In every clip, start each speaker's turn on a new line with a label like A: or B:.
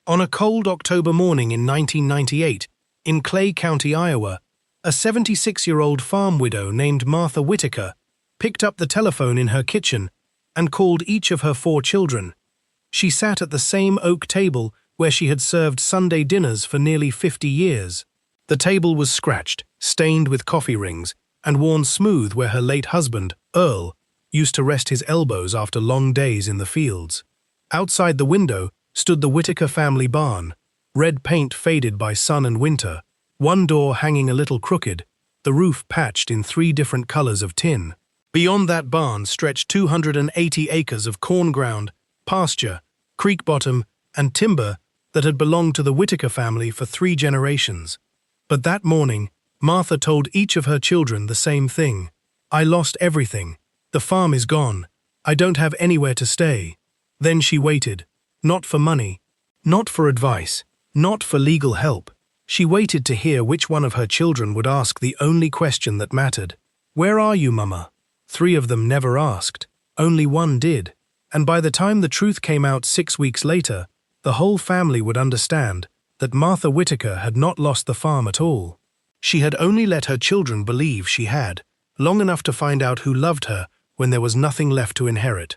A: On a cold October morning in 1998, in Clay County, Iowa, a 76-year-old farm widow named Martha Whitaker picked up the telephone in her kitchen and called each of her 4 children. She sat at the same oak table where she had served Sunday dinners for nearly 50 years. The table was scratched, stained with coffee rings, and worn smooth where her late husband, Earl, used to rest his elbows after long days in the fields. Outside the window stood the Whitaker family barn, red paint faded by sun and winter, one door hanging a little crooked, the roof patched in 3 different colors of tin. Beyond that barn stretched 280 acres of corn ground, pasture, creek bottom, and timber that had belonged to the Whitaker family for 3 generations. But that morning, Martha told each of her children the same thing. "I lost everything. The farm is gone. I don't have anywhere to stay." Then she waited. Not for money, not for advice, not for legal help. She waited to hear which one of her children would ask the only question that mattered. "Where are you, Mama?" 3 of them never asked. Only one did. And by the time the truth came out 6 weeks later, the whole family would understand that Martha Whitaker had not lost the farm at all. She had only let her children believe she had, long enough to find out who loved her when there was nothing left to inherit.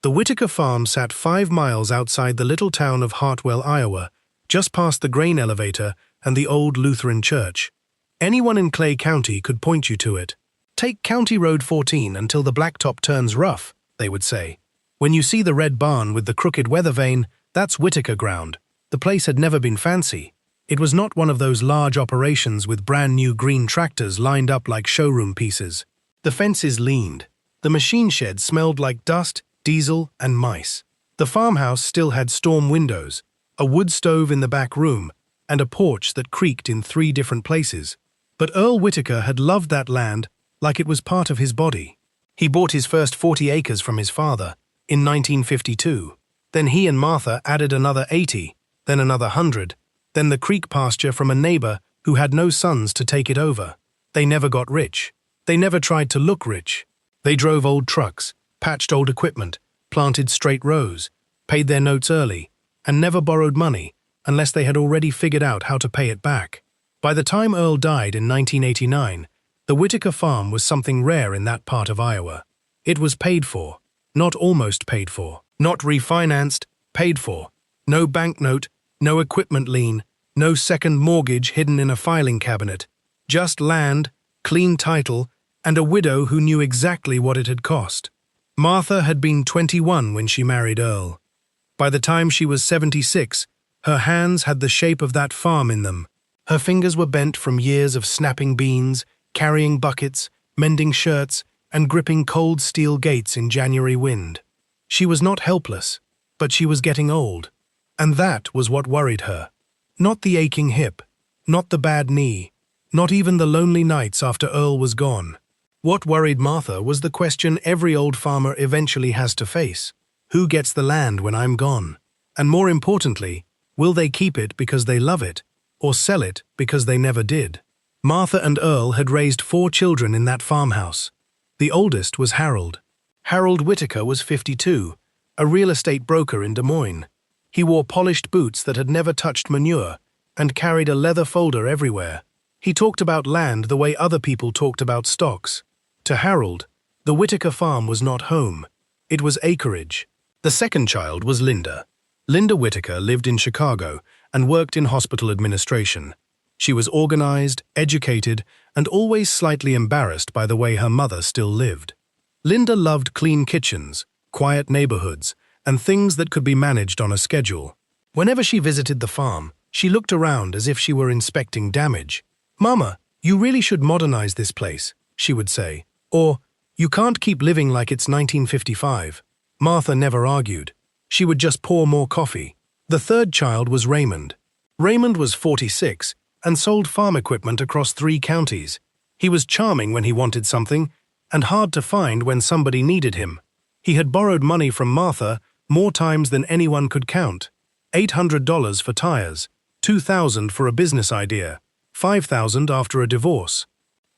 A: The Whitaker farm sat 5 miles outside the little town of Hartwell, Iowa, just past the grain elevator and the old Lutheran church. Anyone in Clay County could point you to it. "Take County Road 14 until the blacktop turns rough," they would say. "When you see the red barn with the crooked weather vane, that's Whitaker ground." The place had never been fancy. It was not one of those large operations with brand new green tractors lined up like showroom pieces. The fences leaned. The machine shed smelled like dust, diesel, and mice. The farmhouse still had storm windows, a wood stove in the back room, and a porch that creaked in 3 different places. But Earl Whitaker had loved that land like it was part of his body. He bought his first 40 acres from his father in 1952. Then he and Martha added another 80, then another 100, then the creek pasture from a neighbor who had no sons to take it over. They never got rich. They never tried to look rich. They drove old trucks, patched old equipment, planted straight rows, paid their notes early, and never borrowed money unless they had already figured out how to pay it back. By the time Earl died in 1989, the Whitaker farm was something rare in that part of Iowa. It was paid for, not almost paid for, not refinanced, paid for. No banknote, no equipment lien, no second mortgage hidden in a filing cabinet. Just land, clean title, and a widow who knew exactly what it had cost. Martha had been 21 when she married Earl. By the time she was 76, her hands had the shape of that farm in them. Her fingers were bent from years of snapping beans, carrying buckets, mending shirts, and gripping cold steel gates in January wind. She was not helpless, but she was getting old. And that was what worried her. Not the aching hip, not the bad knee, not even the lonely nights after Earl was gone. What worried Martha was the question every old farmer eventually has to face. Who gets the land when I'm gone? And more importantly, will they keep it because they love it, or sell it because they never did? Martha and Earl had raised 4 children in that farmhouse. The oldest was Harold. Harold Whitaker was 52, a real estate broker in Des Moines. He wore polished boots that had never touched manure and carried a leather folder everywhere. He talked about land the way other people talked about stocks. To Harold, the Whitaker farm was not home. It was acreage. The second child was Linda. Linda Whitaker lived in Chicago and worked in hospital administration. She was organized, educated, and always slightly embarrassed by the way her mother still lived. Linda loved clean kitchens, quiet neighborhoods, and things that could be managed on a schedule. Whenever she visited the farm, she looked around as if she were inspecting damage. "Mama, you really should modernize this place," she would say. Or, "You can't keep living like it's 1955. Martha never argued. She would just pour more coffee. The third child was Raymond. Raymond was 46 and sold farm equipment across 3 counties. He was charming when he wanted something and hard to find when somebody needed him. He had borrowed money from Martha more times than anyone could count. $800 for tires, $2,000 for a business idea, $5,000 after a divorce.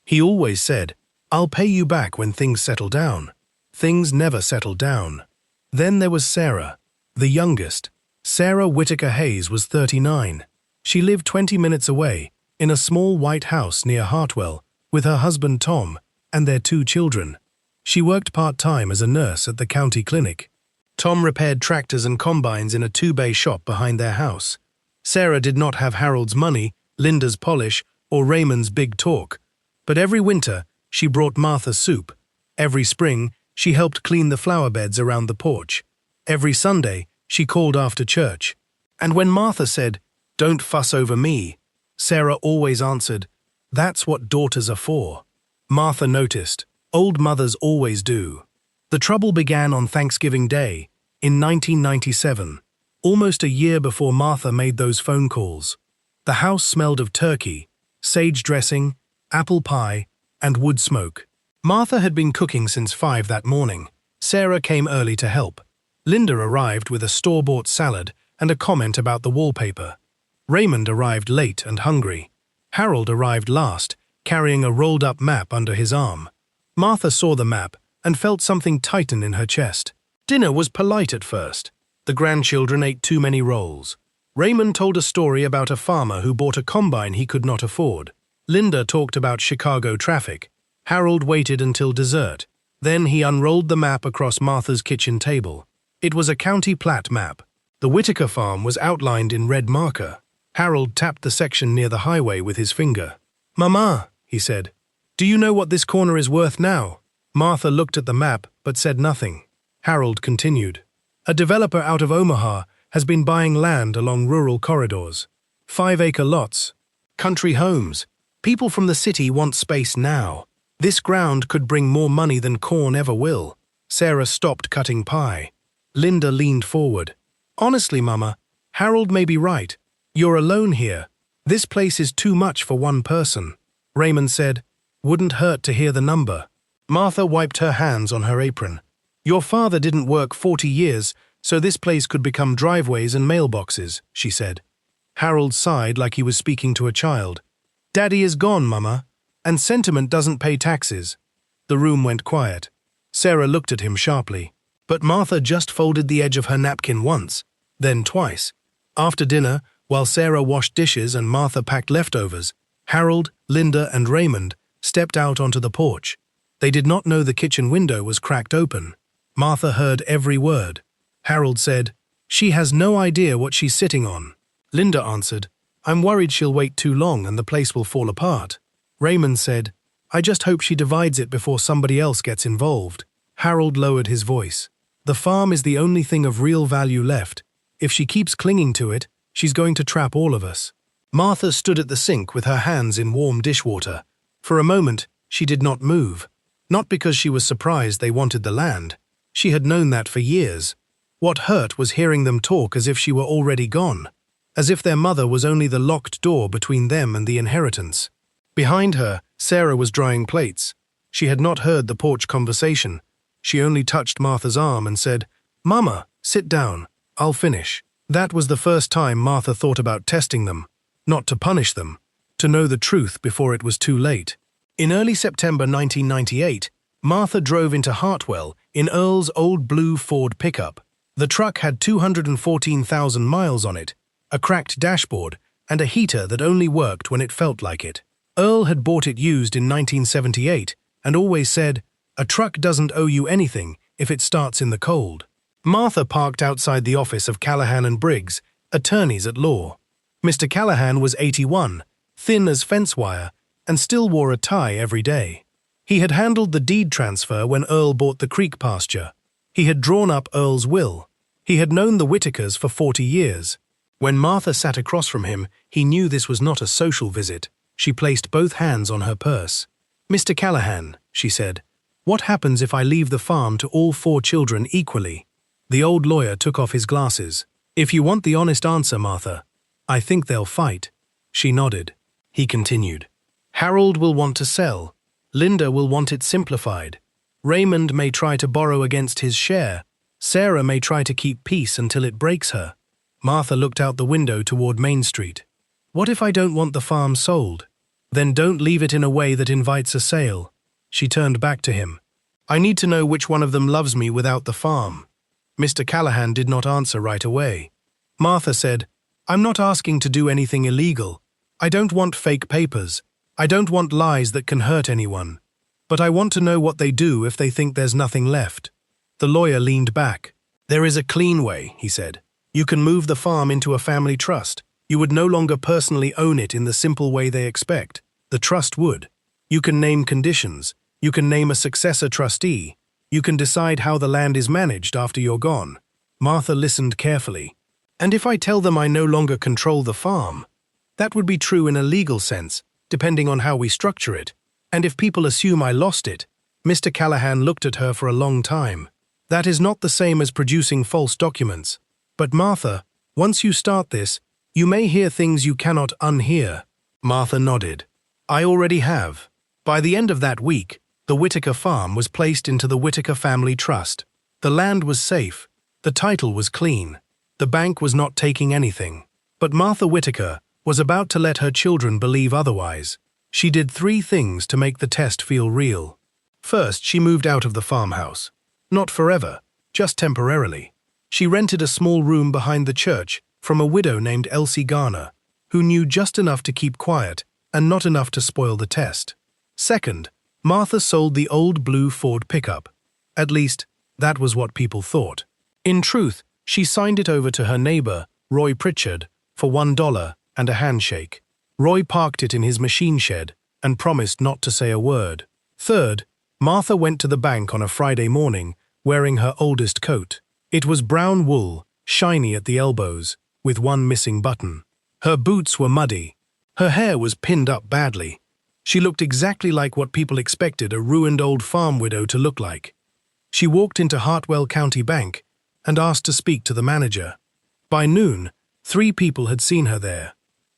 A: He always said, "I'll pay you back when things settle down." Things never settled down. Then there was Sarah, the youngest. Sarah Whitaker Hayes was 39. She lived 20 minutes away, in a small white house near Hartwell, with her husband Tom and their 2 children. She worked part-time as a nurse at the county clinic. Tom repaired tractors and combines in a 2-bay shop behind their house. Sarah did not have Harold's money, Linda's polish, or Raymond's big talk. But every winter, she brought Martha soup. Every spring, she helped clean the flower beds around the porch. Every Sunday, she called after church. And when Martha said, "Don't fuss over me," Sarah always answered, "That's what daughters are for." Martha noticed, old mothers always do. The trouble began on Thanksgiving Day, in 1997, almost a year before Martha made those phone calls. The house smelled of turkey, sage dressing, apple pie, and wood smoke. Martha had been cooking since 5 that morning. Sarah came early to help. Linda arrived with a store-bought salad and a comment about the wallpaper. Raymond arrived late and hungry. Harold arrived last, carrying a rolled-up map under his arm. Martha saw the map and felt something tighten in her chest. Dinner was polite at first. The grandchildren ate too many rolls. Raymond told a story about a farmer who bought a combine he could not afford. Linda talked about Chicago traffic. Harold waited until dessert. Then he unrolled the map across Martha's kitchen table. It was a county plat map. The Whitaker farm was outlined in red marker. Harold tapped the section near the highway with his finger. "Mama," he said, "do you know what this corner is worth now?" Martha looked at the map but said nothing. Harold continued. "A developer out of Omaha has been buying land along rural corridors. 5-acre lots, country homes. People from the city want space now. This ground could bring more money than corn ever will." Sarah stopped cutting pie. Linda leaned forward. "Honestly, Mama, Harold may be right. You're alone here. This place is too much for one person." Raymond said, "Wouldn't hurt to hear the number." Martha wiped her hands on her apron. "Your father didn't work 40 years, so this place could become driveways and mailboxes," she said. Harold sighed like he was speaking to a child. "Daddy is gone, Mama, and sentiment doesn't pay taxes." The room went quiet. Sarah looked at him sharply. But Martha just folded the edge of her napkin once, then twice. After dinner, while Sarah washed dishes and Martha packed leftovers, Harold, Linda, and Raymond stepped out onto the porch. They did not know the kitchen window was cracked open. Martha heard every word. Harold said, "She has no idea what she's sitting on." Linda answered, "I'm worried she'll wait too long and the place will fall apart." Raymond said, "I just hope she divides it before somebody else gets involved." Harold lowered his voice. "The farm is the only thing of real value left. If she keeps clinging to it, she's going to trap all of us." Martha stood at the sink with her hands in warm dishwater. For a moment, she did not move. Not because she was surprised they wanted the land. She had known that for years. What hurt was hearing them talk as if she were already gone, as if their mother was only the locked door between them and the inheritance. Behind her, Sarah was drying plates. She had not heard the porch conversation. She only touched Martha's arm and said, "Mama, sit down. I'll finish." That was the first time Martha thought about testing them, not to punish them, to know the truth before it was too late. In early September 1998, Martha drove into Hartwell in Earl's old blue Ford pickup. The truck had 214,000 miles on it, a cracked dashboard, and a heater that only worked when it felt like it. Earl had bought it used in 1978 and always said, "A truck doesn't owe you anything if it starts in the cold." Martha parked outside the office of Callahan and Briggs, attorneys at law. Mr. Callahan was 81, thin as fence wire, and still wore a tie every day. He had handled the deed transfer when Earl bought the creek pasture. He had drawn up Earl's will. He had known the Whitakers for 40 years. When Martha sat across from him, he knew this was not a social visit. She placed both hands on her purse. "Mr. Callahan," she said, "what happens if I leave the farm to all 4 children equally?" The old lawyer took off his glasses. "If you want the honest answer, Martha, I think they'll fight." She nodded. He continued. "Harold will want to sell. Linda will want it simplified. Raymond may try to borrow against his share. Sarah may try to keep peace until it breaks her." Martha looked out the window toward Main Street. "What if I don't want the farm sold? Then don't leave it in a way that invites a sale." She turned back to him. "I need to know which one of them loves me without the farm." Mr. Callahan did not answer right away. Martha said, "I'm not asking to do anything illegal. I don't want fake papers. I don't want lies that can hurt anyone. But I want to know what they do if they think there's nothing left." The lawyer leaned back. "There is a clean way," he said. "You can move the farm into a family trust. You would no longer personally own it in the simple way they expect. The trust would. You can name conditions. You can name a successor trustee. You can decide how the land is managed after you're gone." Martha listened carefully. "And if I tell them I no longer control the farm?" "That would be true in a legal sense, depending on how we structure it. And if people assume I lost it?" Mr. Callahan looked at her for a long time. "That is not the same as producing false documents. But Martha, once you start this, you may hear things you cannot unhear." Martha nodded. "I already have." By the end of that week, the Whitaker farm was placed into the Whitaker Family Trust. The land was safe. The title was clean. The bank was not taking anything. But Martha Whitaker was about to let her children believe otherwise. She did 3 things to make the test feel real. First, she moved out of the farmhouse. Not forever, just temporarily. She rented a small room behind the church from a widow named Elsie Garner, who knew just enough to keep quiet and not enough to spoil the test. Second, Martha sold the old blue Ford pickup. At least, that was what people thought. In truth, she signed it over to her neighbor, Roy Pritchard, for $1 and a handshake. Roy parked it in his machine shed and promised not to say a word. Third, Martha went to the bank on a Friday morning wearing her oldest coat. It was brown wool, shiny at the elbows, with one missing button. Her boots were muddy. Her hair was pinned up badly. She looked exactly like what people expected a ruined old farm widow to look like. She walked into Hartwell County Bank and asked to speak to the manager. By noon, 3 people had seen her there.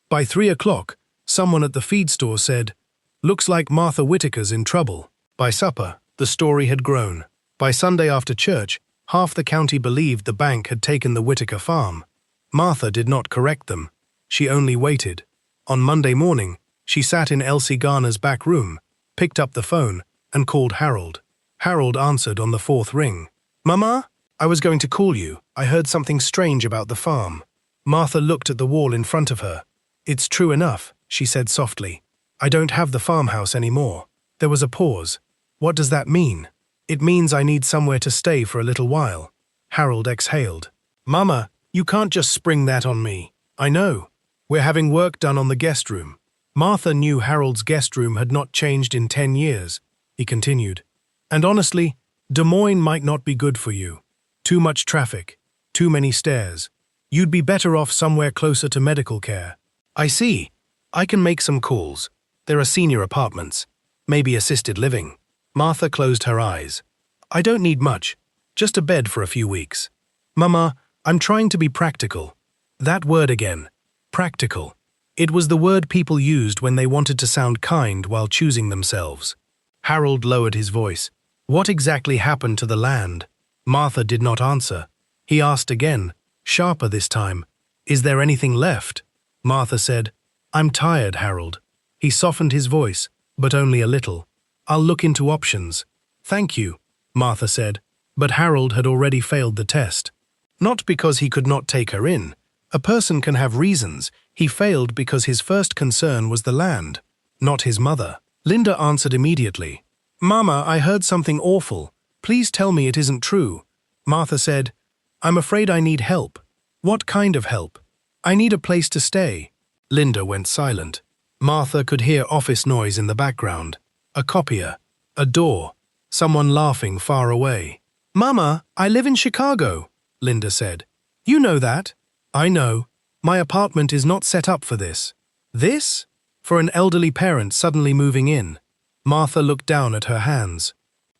A: By 3 o'clock, someone at the feed store said, "Looks like Martha Whitaker's in trouble." By supper, the story had grown. By Sunday after church, half the county believed the bank had taken the Whitaker farm. Martha did not correct them. She only waited. On Monday morning, she sat in Elsie Garner's back room, picked up the phone, and called Harold. Harold answered on the 4th ring. "Mama, I was going to call you. I heard something strange about the farm." Martha looked at the wall in front of her. "It's true enough," she said softly. "I don't have the farmhouse anymore." There was a pause. "What does that mean?" "It means I need somewhere to stay for a little while." Harold exhaled. "Mama, you can't just spring that on me." "I know. We're having work done on the guest room." Martha knew Harold's guest room had not changed in 10 years, he continued. "And honestly, Des Moines might not be good for you. Too much traffic, too many stairs. You'd be better off somewhere closer to medical care." "I see. I can make some calls. There are senior apartments. Maybe assisted living." Martha closed her eyes. "I don't need much. Just a bed for a few weeks." "Mama, I'm trying to be practical." That word again. Practical. It was the word people used when they wanted to sound kind while choosing themselves. Harold lowered his voice. "What exactly happened to the land?" Martha did not answer. He asked again, sharper this time, "Is there anything left?" Martha said, "I'm tired, Harold." He softened his voice, but only a little. "I'll look into options." "Thank you," Martha said, but Harold had already failed the test. Not because he could not take her in. A person can have reasons. He failed because his first concern was the land, not his mother. Linda answered immediately. "Mama, I heard something awful. Please tell me it isn't true." Martha said, "I'm afraid I need help." "What kind of help?" "I need a place to stay." Linda went silent. Martha could hear office noise in the background. A copier, a door, someone laughing far away. "Mama, I live in Chicago," Linda said. "You know that." "I know. My apartment is not set up for this." "This?" For an elderly parent suddenly moving in. Martha looked down at her hands.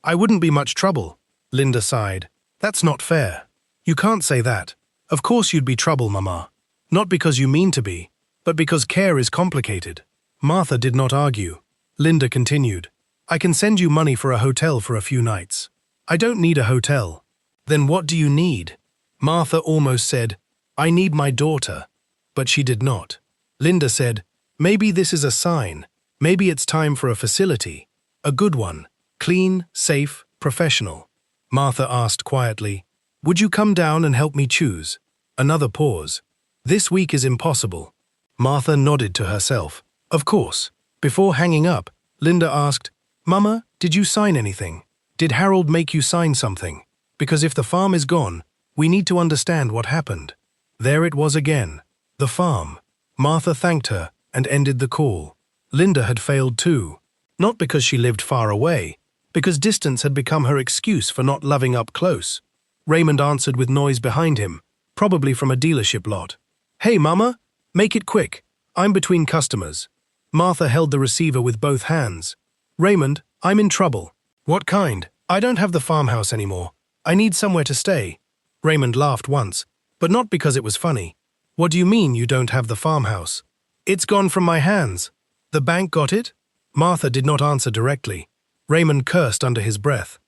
A: "I wouldn't be much trouble," Linda sighed. "That's not fair." "You can't say that. Of course you'd be trouble, Mama. Not because you mean to be, but because care is complicated." Martha did not argue. Linda continued. "I can send you money for a hotel for a few nights." "I don't need a hotel." "Then what do you need?" Martha almost said, "I need my daughter." But she did not. Linda said, "Maybe this is a sign. Maybe it's time for a facility. A good one. Clean, safe, professional." Martha asked quietly, "Would you come down and help me choose?" Another pause. This week is impossible. Martha nodded to herself. Of course. Before hanging up, Linda asked, Mama, did you sign anything? Did Harold make you sign something? Because if the farm is gone, we need to understand what happened. There it was again. The farm. Martha thanked her and ended the call. Linda had failed too. Not because she lived far away, because distance had become her excuse for not loving up close. Raymond answered with noise behind him, probably from a dealership lot. Hey, Mama, make it quick. I'm between customers. Martha held the receiver with both hands. Raymond, I'm in trouble. What kind? I don't have the farmhouse anymore. I need somewhere to stay. Raymond laughed once, but not because it was funny. What do you mean you don't have the farmhouse? It's gone from my hands. The bank got it? Martha did not answer directly. Raymond cursed under his breath.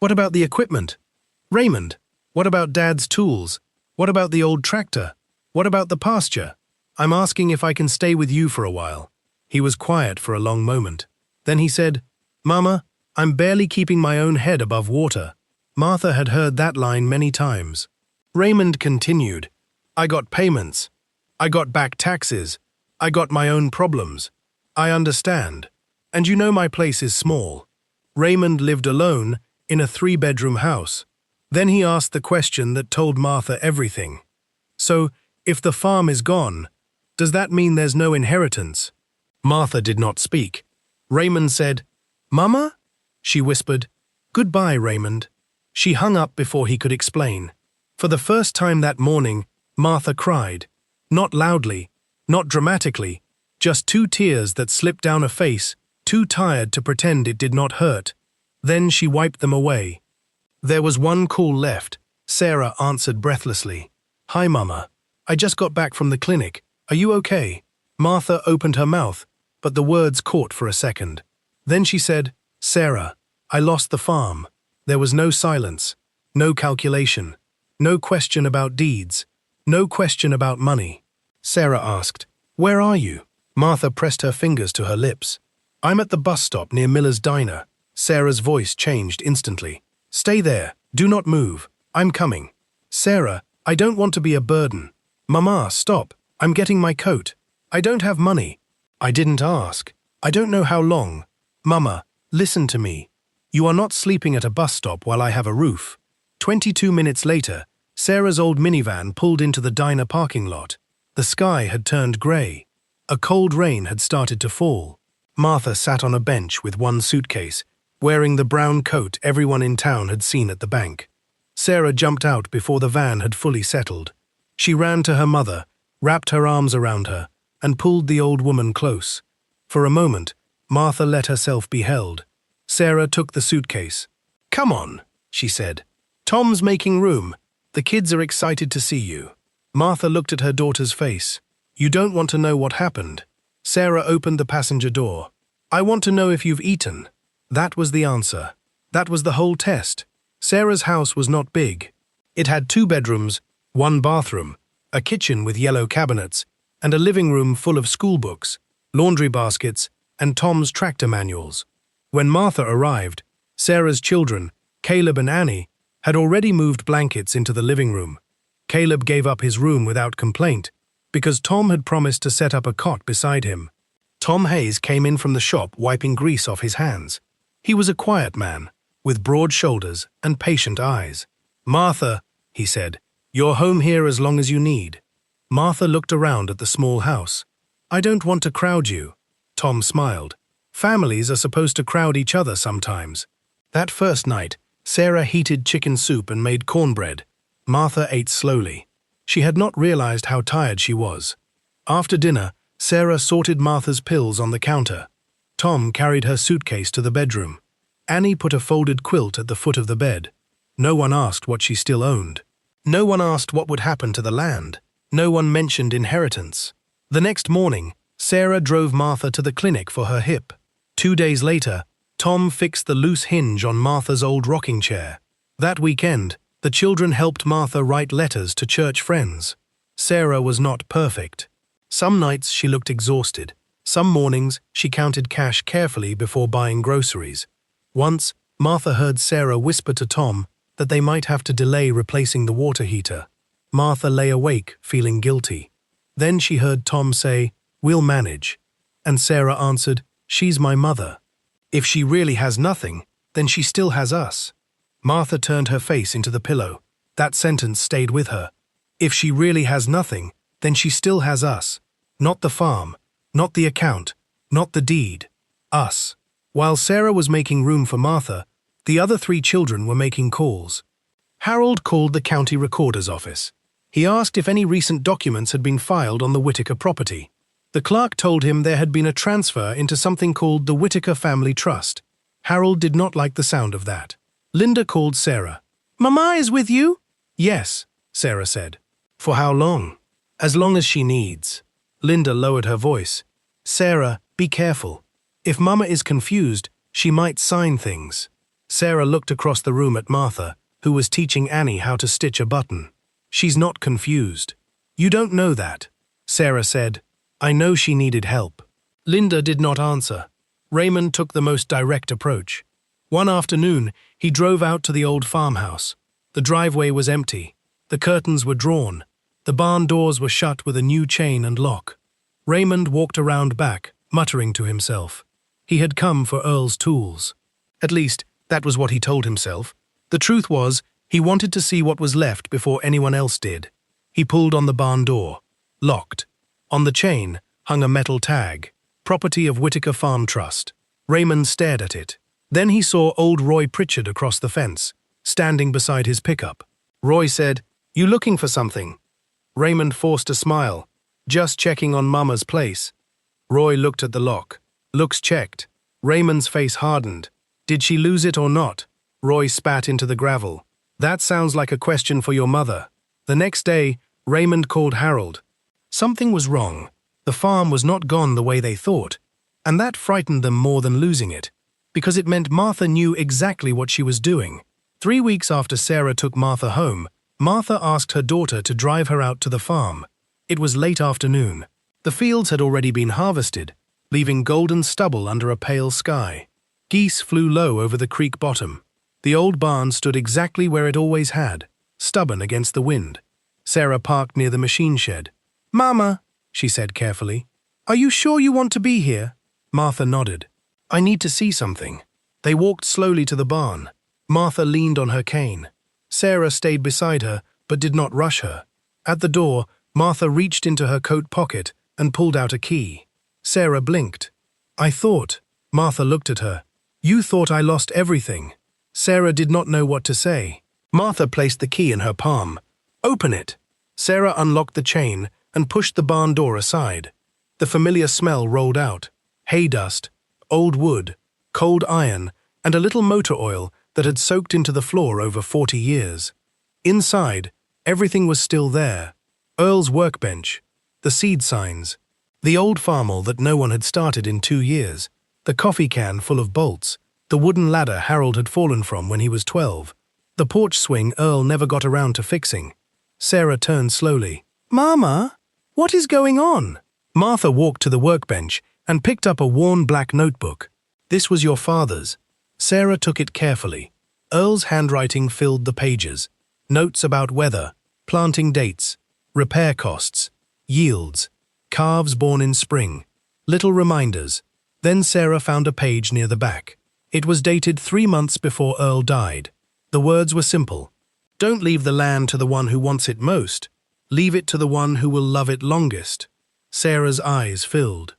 A: What about the equipment? Raymond, what about Dad's tools? What about the old tractor? What about the pasture? I'm asking if I can stay with you for a while. He was quiet for a long moment. Then he said, Mama, I'm barely keeping my own head above water. Martha had heard that line many times. Raymond continued, I got payments. I got back taxes. I got my own problems. I understand. And you know my place is small. Raymond lived alone in a 3-bedroom house. Then he asked the question that told Martha everything. So, if the farm is gone, does that mean there's no inheritance? Martha did not speak. Raymond said, Mama? She whispered, Goodbye, Raymond. She hung up before he could explain. For the first time that morning, Martha cried. Not loudly, not dramatically, just 2 tears that slipped down a face, too tired to pretend it did not hurt. Then she wiped them away. There was one call left. Sarah answered breathlessly. Hi, Mama. I just got back from the clinic. Are you okay? Martha opened her mouth, but the words caught for a second. Then she said, Sarah, I lost the farm. There was no silence, no calculation, no question about deeds, no question about money. Sarah asked, Where are you? Martha pressed her fingers to her lips. I'm at the bus stop near Miller's Diner. Sarah's voice changed instantly. Stay there. Do not move. I'm coming. Sarah, I don't want to be a burden. Mama, stop. I'm getting my coat. I don't have money. I didn't ask. I don't know how long. Mama, listen to me. You are not sleeping at a bus stop while I have a roof. 22 minutes later, Sarah's old minivan pulled into the diner parking lot. The sky had turned grey. A cold rain had started to fall. Martha sat on a bench with one suitcase, wearing the brown coat everyone in town had seen at the bank. Sarah jumped out before the van had fully settled. She ran to her mother, wrapped her arms around her, and pulled the old woman close. For a moment, Martha let herself be held. Sarah took the suitcase. Come on, she said. Tom's making room. The kids are excited to see you. Martha looked at her daughter's face. You don't want to know what happened. Sarah opened the passenger door. I want to know if you've eaten. That was the answer. That was the whole test. Sarah's house was not big. It had 2 bedrooms, 1 bathroom, a kitchen with yellow cabinets, and a living room full of school books, laundry baskets, and Tom's tractor manuals. When Martha arrived, Sarah's children, Caleb and Annie, had already moved blankets into the living room. Caleb gave up his room without complaint, because Tom had promised to set up a cot beside him. Tom Hayes came in from the shop wiping grease off his hands. He was a quiet man, with broad shoulders and patient eyes. Martha, he said, you're home here as long as you need. Martha looked around at the small house. I don't want to crowd you. Tom smiled. Families are supposed to crowd each other sometimes. That first night, Sarah heated chicken soup and made cornbread. Martha ate slowly. She had not realized how tired she was. After dinner, Sarah sorted Martha's pills on the counter. Tom carried her suitcase to the bedroom. Annie put a folded quilt at the foot of the bed. No one asked what she still owned. No one asked what would happen to the land. No one mentioned inheritance. The next morning, Sarah drove Martha to the clinic for her hip. 2 days later, Tom fixed the loose hinge on Martha's old rocking chair. That weekend, the children helped Martha write letters to church friends. Sarah was not perfect. Some nights she looked exhausted. Some mornings she counted cash carefully before buying groceries. Once, Martha heard Sarah whisper to Tom that they might have to delay replacing the water heater. Martha lay awake, feeling guilty. Then she heard Tom say, "We'll manage." And Sarah answered, "She's my mother. If she really has nothing, then she still has us." Martha turned her face into the pillow. That sentence stayed with her. If she really has nothing, then she still has us. Not the farm, not the account, not the deed. Us. While Sarah was making room for Martha, the other 3 children were making calls. Harold called the county recorder's office. He asked if any recent documents had been filed on the Whitaker property. The clerk told him there had been a transfer into something called the Whitaker Family Trust. Harold did not like the sound of that. Linda called Sarah. "Mama is with you?" "Yes," Sarah said. "For how long?" "As long as she needs." Linda lowered her voice. "Sarah, be careful. If Mama is confused, she might sign things." Sarah looked across the room at Martha, who was teaching Annie how to stitch a button. "She's not confused." "You don't know that," Sarah said. "I know she needed help." Linda did not answer. Raymond took the most direct approach. One afternoon, he drove out to the old farmhouse. The driveway was empty. The curtains were drawn. The barn doors were shut with a new chain and lock. Raymond walked around back, muttering to himself. He had come for Earl's tools. At least, that was what he told himself. The truth was, he wanted to see what was left before anyone else did. He pulled on the barn door. Locked. On the chain hung a metal tag, "Property of Whitaker Farm Trust." Raymond stared at it. Then he saw old Roy Pritchard across the fence, standing beside his pickup. Roy said, "You looking for something?" Raymond forced a smile. "Just checking on Mama's place." Roy looked at the lock. Looks checked. Raymond's face hardened. "Did she lose it or not?" Roy spat into the gravel. "That sounds like a question for your mother." The next day, Raymond called Harold. Something was wrong. The farm was not gone the way they thought, and that frightened them more than losing it, because it meant Martha knew exactly what she was doing. 3 weeks after Sarah took Martha home, Martha asked her daughter to drive her out to the farm. It was late afternoon. The fields had already been harvested, leaving golden stubble under a pale sky. Geese flew low over the creek bottom. The old barn stood exactly where it always had, stubborn against the wind. Sarah parked near the machine shed. "Mama," she said carefully, "are you sure you want to be here?" Martha nodded. "I need to see something." They walked slowly to the barn. Martha leaned on her cane. Sarah stayed beside her, but did not rush her. At the door, Martha reached into her coat pocket and pulled out a key. Sarah blinked. "I thought," Martha looked at her, "you thought I lost everything." Sarah did not know what to say. Martha placed the key in her palm. "Open it." Sarah unlocked the chain and pushed the barn door aside. The familiar smell rolled out. Hay dust, old wood, cold iron, and a little motor oil that had soaked into the floor over 40 years. Inside, everything was still there. Earl's workbench, the seed signs, the old farmall that no one had started in 2 years, the coffee can full of bolts, the wooden ladder Harold had fallen from when he was 12, the porch swing Earl never got around to fixing. Sarah turned slowly. "Mama, what is going on?" Martha walked to the workbench and picked up a worn black notebook. "This was your father's." Sarah took it carefully. Earl's handwriting filled the pages. Notes about weather, planting dates, repair costs, yields, calves born in spring, little reminders. Then Sarah found a page near the back. It was dated 3 months before Earl died. The words were simple. "Don't leave the land to the one who wants it most. Leave it to the one who will love it longest." Sarah's eyes filled.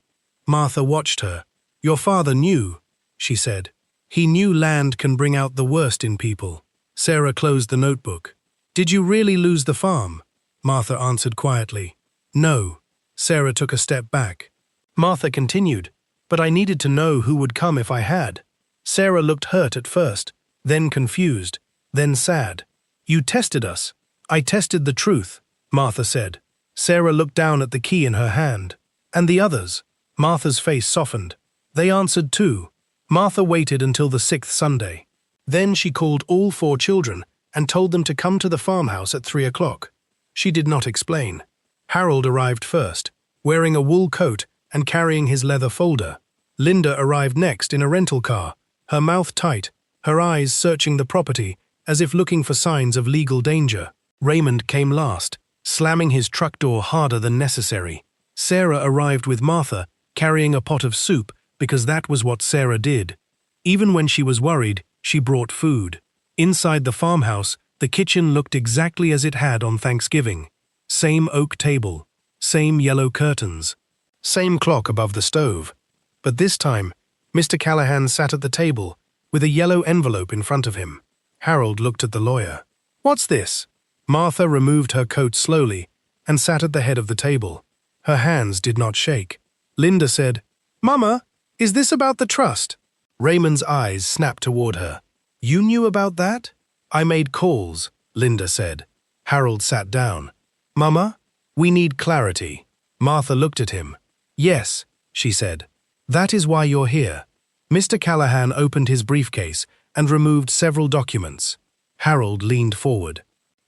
A: Martha watched her. "Your father knew," she said. "He knew land can bring out the worst in people." Sarah closed the notebook. "Did you really lose the farm?" Martha answered quietly. "No." Sarah took a step back. Martha continued, "But I needed to know who would come if I had." Sarah looked hurt at first, then confused, then sad. "You tested us." "I tested the truth," Martha said. Sarah looked down at the key in her hand. "And the others?" Martha's face softened. "They answered too." Martha waited until the 6th Sunday. Then she called all 4 children and told them to come to the farmhouse at 3 o'clock. She did not explain. Harold arrived first, wearing a wool coat and carrying his leather folder. Linda arrived next in a rental car, her mouth tight, her eyes searching the property as if looking for signs of legal danger. Raymond came last, slamming his truck door harder than necessary. Sarah arrived with Martha, carrying a pot of soup, because that was what Sarah did. Even when she was worried, she brought food. Inside the farmhouse, the kitchen looked exactly as it had on Thanksgiving. Same oak table, same yellow curtains, same clock above the stove. But this time, Mr. Callahan sat at the table, with a yellow envelope in front of him. Harold looked at the lawyer. "What's this?" Martha removed her coat slowly and sat at the head of the table. Her hands did not shake. Linda said, "Mama, is this about the trust?" Raymond's eyes snapped toward her. "You knew about that?" "I made calls," Linda said. Harold sat down. "Mama, we need clarity." Martha looked at him. "Yes," she said. "That is why you're here." Mr. Callahan opened his briefcase and removed several documents. Harold leaned forward.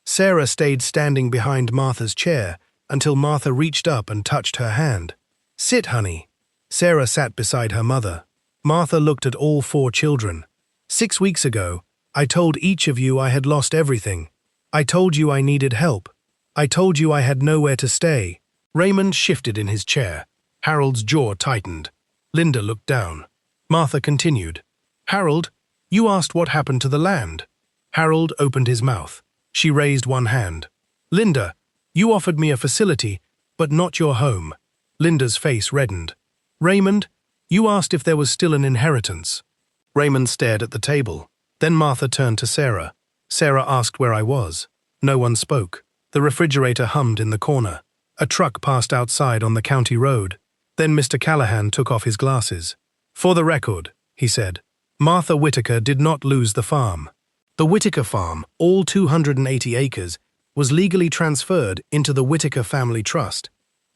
A: Sarah stayed standing behind Martha's chair until Martha reached up and touched her hand. "Sit, honey." Sarah sat beside her mother. Martha looked at all 4 children. 6 weeks ago, I told each of you I had lost everything. I told you I needed help. I told you I had nowhere to stay." Raymond shifted in his chair. Harold's jaw tightened. Linda looked down. Martha continued. "Harold, you asked what happened to the land." Harold opened his mouth. She raised one hand. "Linda, you offered me a facility, but not your home." Linda's face reddened. "Raymond, you asked if there was still an inheritance." Raymond stared at the table. Then Martha turned to Sarah. Sarah asked where I was. No one spoke. The refrigerator hummed in the corner. A truck passed outside on the county road. Then Mr. Callahan took off his glasses. "For the record," he said, "Martha Whitaker did not lose the farm. The Whitaker farm, all 280 acres, was legally transferred into the Whitaker Family Trust.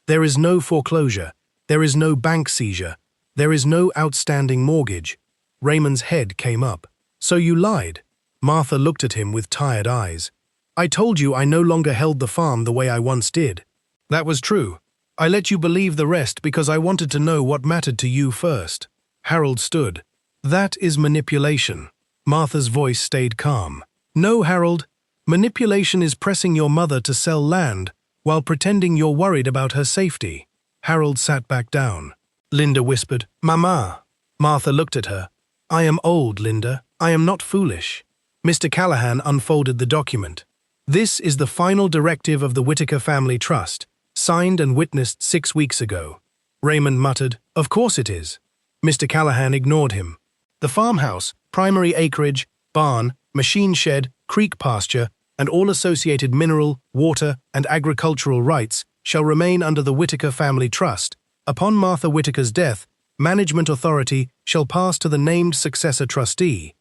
A: There is no foreclosure. There is no bank seizure. There is no outstanding mortgage." Raymond's head came up. "So you lied?" Martha looked at him with tired eyes. "I told you I no longer held the farm the way I once did." "That was true. I let you believe the rest because I wanted to know what mattered to you first." Harold stood. "That is manipulation." Martha's voice stayed calm. "No, Harold. Manipulation is pressing your mother to sell land while pretending you're worried about her safety." Harold sat back down. Linda whispered, "Mama." Martha looked at her. "I am old, Linda. I am not foolish." Mr. Callahan unfolded the document. "This is the final directive of the Whitaker Family Trust, signed and witnessed 6 weeks ago." Raymond muttered, "Of course it is." Mr. Callahan ignored him. "The farmhouse, primary acreage, barn, machine shed, creek pasture, and all associated mineral, water, and agricultural rights shall remain under the Whitaker Family Trust. Upon Martha Whitaker's death, management authority shall pass to the named successor trustee."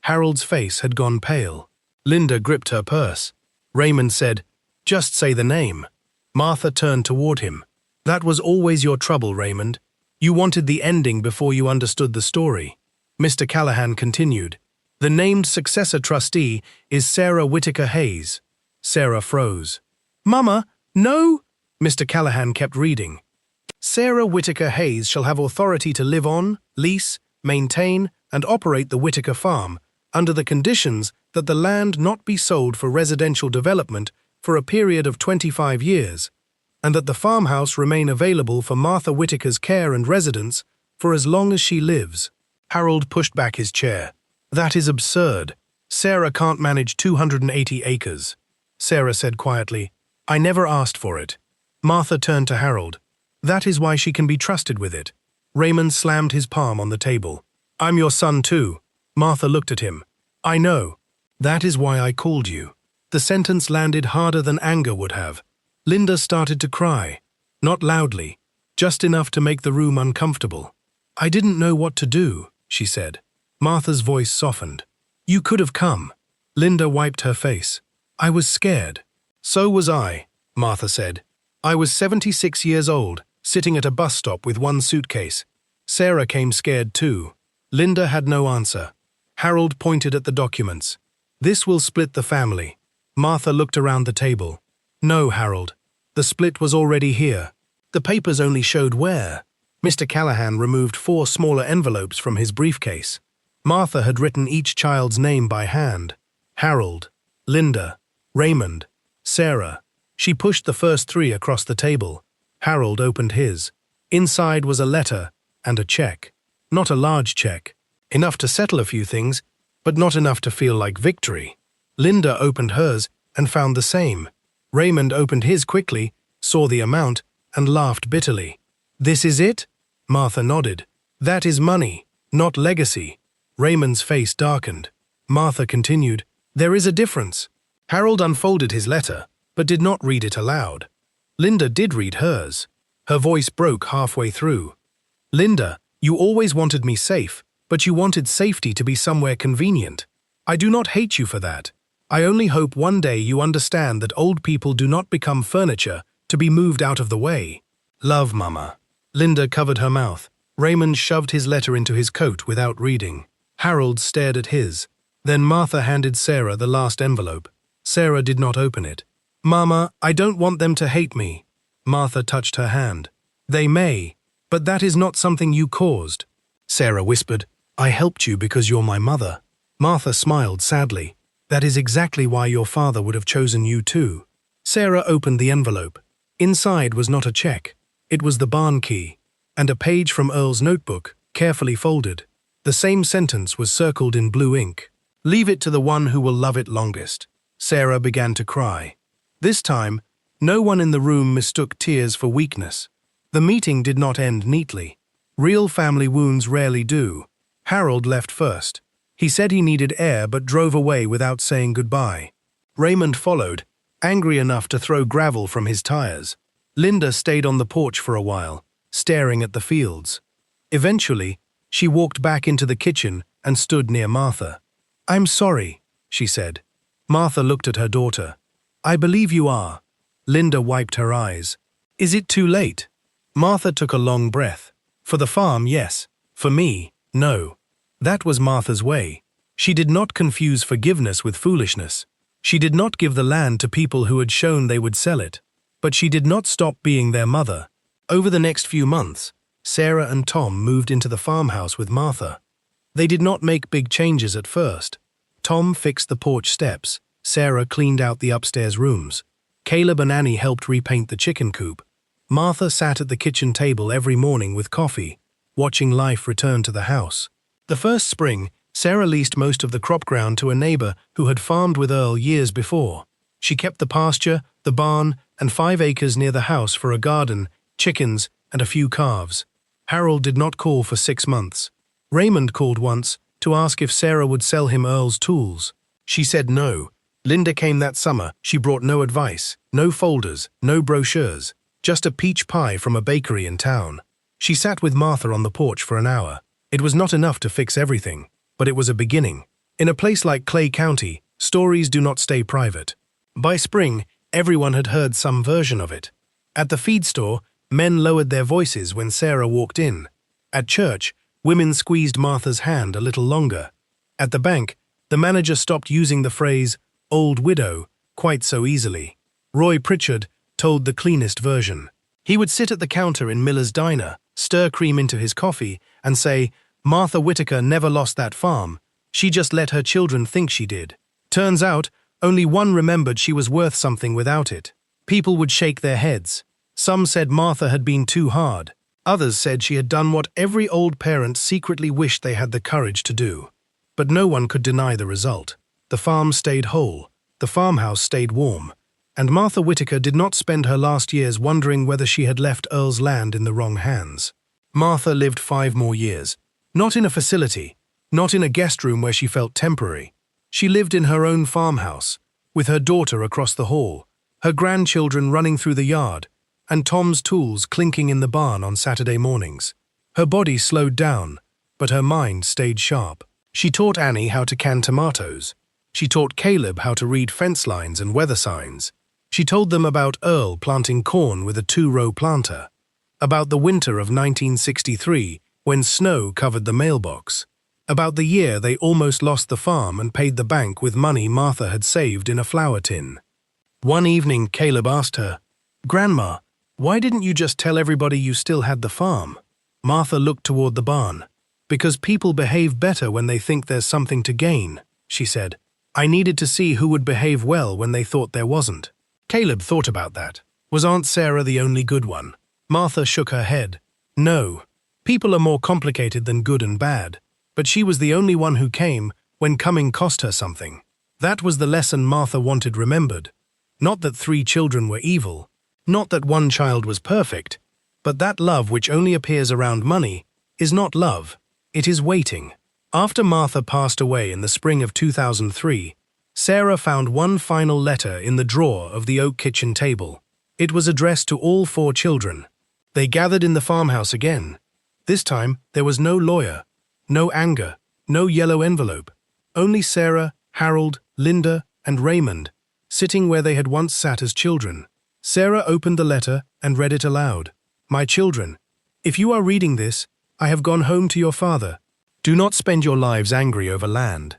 A: Harold's face had gone pale. Linda gripped her purse. Raymond said, "Just say the name." Martha turned toward him. "That was always your trouble, Raymond. You wanted the ending before you understood the story." Mr. Callahan continued, "The named successor trustee is Sarah Whitaker Hayes." Sarah froze. "Mama, no!" Mr. Callahan kept reading. "Sarah Whitaker Hayes shall have authority to live on, lease, maintain, and operate the Whitaker farm, under the conditions that the land not be sold for residential development for a period of 25 years, and that the farmhouse remain available for Martha Whitaker's care and residence for as long as she lives." Harold pushed back his chair. "That is absurd. Sarah can't manage 280 acres." Sarah said quietly, "I never asked for it." Martha turned to Harold. "That is why she can be trusted with it." Raymond slammed his palm on the table. "I'm your son too." Martha looked at him. "I know. That is why I called you." The sentence landed harder than anger would have. Linda started to cry. Not loudly, just enough to make the room uncomfortable. "I didn't know what to do," she said. Martha's voice softened. "You could have come." Linda wiped her face. "I was scared." "So was I," Martha said. "I was 76 years old, sitting at a bus stop with one suitcase. Sarah came scared too." Linda had no answer. Harold pointed at the documents. "This will split the family." Martha looked around the table. "No, Harold. The split was already here. The papers only showed where." Mr. Callahan removed 4 smaller envelopes from his briefcase. Martha had written each child's name by hand. Harold, Linda, Raymond, Sarah. She pushed the first three across the table. Harold opened his. Inside was a letter and a check. Not a large check. Enough to settle a few things, but not enough to feel like victory. Linda opened hers and found the same. Raymond opened his quickly, saw the amount, and laughed bitterly. "This is it?" Martha nodded. "That is money, not legacy." Raymond's face darkened. Martha continued, "There is a difference." Harold unfolded his letter, but did not read it aloud. Linda did read hers. Her voice broke halfway through. "Linda, you always wanted me safe, but you wanted safety to be somewhere convenient. I do not hate you for that. I only hope one day you understand that old people do not become furniture to be moved out of the way. Love, Mama." Linda covered her mouth. Raymond shoved his letter into his coat without reading. Harold stared at his. Then Martha handed Sarah the last envelope. Sarah did not open it. "Mama, I don't want them to hate me." Martha touched her hand. "They may, but that is not something you caused." Sarah whispered, "I helped you because you're my mother." Martha smiled sadly. "That is exactly why your father would have chosen you too." Sarah opened the envelope. Inside was not a check. It was the barn key, and a page from Earl's notebook, carefully folded. The same sentence was circled in blue ink. "Leave it to the one who will love it longest." Sarah began to cry. This time, no one in the room mistook tears for weakness. The meeting did not end neatly. Real family wounds rarely do. Harold left first. He said he needed air but drove away without saying goodbye. Raymond followed, angry enough to throw gravel from his tires. Linda stayed on the porch for a while, staring at the fields. Eventually, she walked back into the kitchen and stood near Martha. "I'm sorry," she said. Martha looked at her daughter. "I believe you are." Linda wiped her eyes. "Is it too late?" Martha took a long breath. "For the farm, yes. For me, no." That was Martha's way. She did not confuse forgiveness with foolishness. She did not give the land to people who had shown they would sell it. But she did not stop being their mother. Over the next few months, Sarah and Tom moved into the farmhouse with Martha. They did not make big changes at first. Tom fixed the porch steps. Sarah cleaned out the upstairs rooms. Caleb and Annie helped repaint the chicken coop. Martha sat at the kitchen table every morning with coffee, watching life return to the house. The first spring, Sarah leased most of the crop ground to a neighbor who had farmed with Earl years before. She kept the pasture, the barn, and 5 acres near the house for a garden, chickens, and a few calves. Harold did not call for 6 months. Raymond called once to ask if Sarah would sell him Earl's tools. She said no. Linda came that summer. She brought no advice, no folders, no brochures, just a peach pie from a bakery in town. She sat with Martha on the porch for an hour. It was not enough to fix everything, but it was a beginning. In a place like Clay County, stories do not stay private. By spring, everyone had heard some version of it. At the feed store, men lowered their voices when Sarah walked in. At church, women squeezed Martha's hand a little longer. At the bank, the manager stopped using the phrase, "old widow," quite so easily. Roy Pritchard told the cleanest version. He would sit at the counter in Miller's Diner, stir cream into his coffee, and say, "Martha Whitaker never lost that farm. She just let her children think she did. Turns out, only one remembered she was worth something without it." People would shake their heads. Some said Martha had been too hard. Others said she had done what every old parent secretly wished they had the courage to do. But no one could deny the result. The farm stayed whole, the farmhouse stayed warm, and Martha Whitaker did not spend her last years wondering whether she had left Earl's land in the wrong hands. Martha lived 5 more years. Not in a facility, not in a guest room where she felt temporary. She lived in her own farmhouse, with her daughter across the hall, her grandchildren running through the yard, and Tom's tools clinking in the barn on Saturday mornings. Her body slowed down, but her mind stayed sharp. She taught Annie how to can tomatoes. She taught Caleb how to read fence lines and weather signs. She told them about Earl planting corn with a 2-row planter, about the winter of 1963 when snow covered the mailbox, about the year they almost lost the farm and paid the bank with money Martha had saved in a flour tin. One evening, Caleb asked her, "Grandma, why didn't you just tell everybody you still had the farm?" Martha looked toward the barn. "Because people behave better when they think there's something to gain," she said. "I needed to see who would behave well when they thought there wasn't." Caleb thought about that. Was Aunt Sarah the only good one? Martha shook her head. No. People are more complicated than good and bad. But she was the only one who came when coming cost her something. That was the lesson Martha wanted remembered. Not that 3 children were evil. Not that 1 child was perfect. But that love which only appears around money is not love. It is waiting. After Martha passed away in the spring of 2003, Sarah found one final letter in the drawer of the oak kitchen table. It was addressed to all 4 children. They gathered in the farmhouse again. This time, there was no lawyer, no anger, no yellow envelope. Only Sarah, Harold, Linda, and Raymond, sitting where they had once sat as children. Sarah opened the letter and read it aloud. My children, if you are reading this, I have gone home to your father. Do not spend your lives angry over land.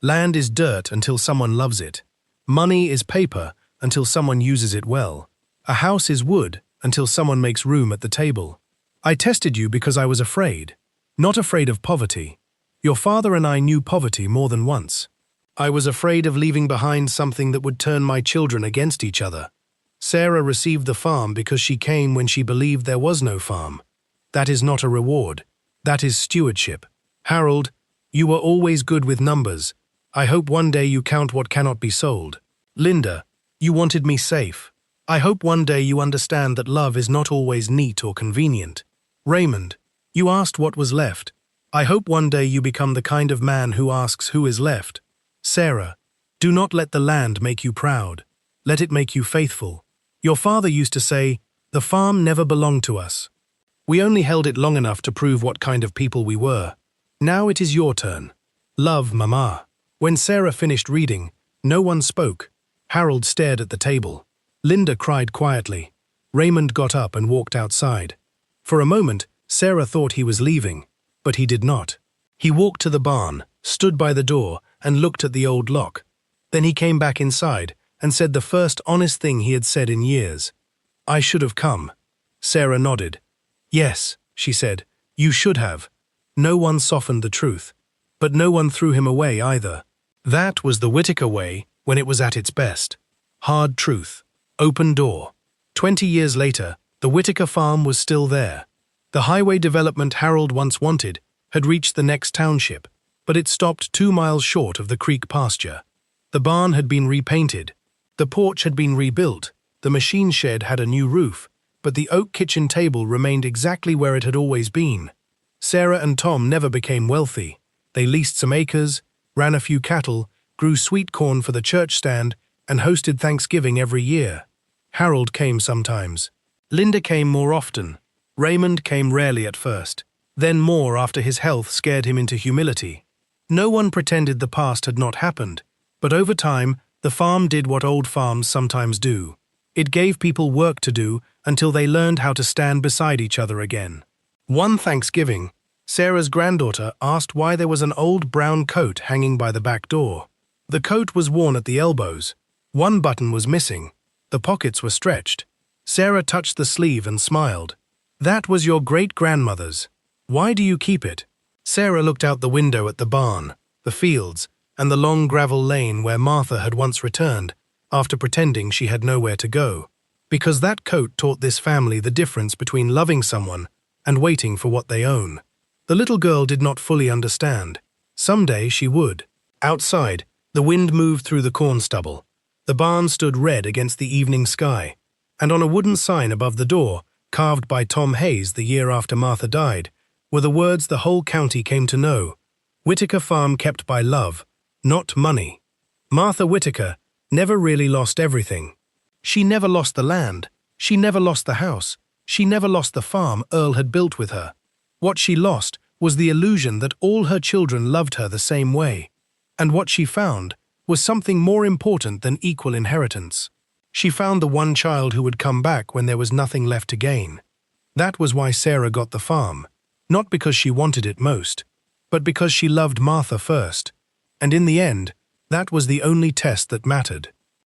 A: Land is dirt until someone loves it. Money is paper until someone uses it well. A house is wood until someone makes room at the table. I tested you because I was afraid, not afraid of poverty. Your father and I knew poverty more than once. I was afraid of leaving behind something that would turn my children against each other. Sarah received the farm because she came when she believed there was no farm. That is not a reward. That is stewardship. Harold, you were always good with numbers. I hope one day you count what cannot be sold. Linda, you wanted me safe. I hope one day you understand that love is not always neat or convenient. Raymond, you asked what was left. I hope one day you become the kind of man who asks who is left. Sarah, do not let the land make you proud. Let it make you faithful. Your father used to say, the farm never belonged to us. We only held it long enough to prove what kind of people we were. Now it is your turn. Love, Mama. When Sarah finished reading, no one spoke. Harold stared at the table. Linda cried quietly. Raymond got up and walked outside. For a moment, Sarah thought he was leaving, but he did not. He walked to the barn, stood by the door, and looked at the old lock. Then he came back inside and said the first honest thing he had said in years. I should have come. Sarah nodded. Yes, she said, you should have. No one softened the truth, but no one threw him away either. That was the Whitaker way when it was at its best. Hard truth. Open door. 20 years later, the Whitaker farm was still there. The highway development Harold once wanted had reached the next township, but it stopped 2 miles short of the creek pasture. The barn had been repainted. The porch had been rebuilt. The machine shed had a new roof, but the oak kitchen table remained exactly where it had always been. Sarah and Tom never became wealthy. They leased some acres, ran a few cattle, grew sweet corn for the church stand, and hosted Thanksgiving every year. Harold came sometimes. Linda came more often. Raymond came rarely at first, then more after his health scared him into humility. No one pretended the past had not happened, but over time, the farm did what old farms sometimes do. It gave people work to do until they learned how to stand beside each other again. One Thanksgiving, Sarah's granddaughter asked why there was an old brown coat hanging by the back door. The coat was worn at the elbows. One button was missing. The pockets were stretched. Sarah touched the sleeve and smiled. That was your great-grandmother's. Why do you keep it? Sarah looked out the window at the barn, the fields, and the long gravel lane where Martha had once returned, after pretending she had nowhere to go. Because that coat taught this family the difference between loving someone and waiting for what they own. The little girl did not fully understand. Someday she would. Outside, the wind moved through the corn stubble. The barn stood red against the evening sky, and on a wooden sign above the door, carved by Tom Hayes the year after Martha died, were the words the whole county came to know. Whitaker Farm kept by love, not money. Martha Whitaker never really lost everything. She never lost the land. She never lost the house. She never lost the farm Earl had built with her. What she lost was the illusion that all her children loved her the same way. And what she found was something more important than equal inheritance. She found the one child who would come back when there was nothing left to gain. That was why Sarah got the farm, not because she wanted it most, but because she loved Martha first. And in the end, that was the only test that mattered.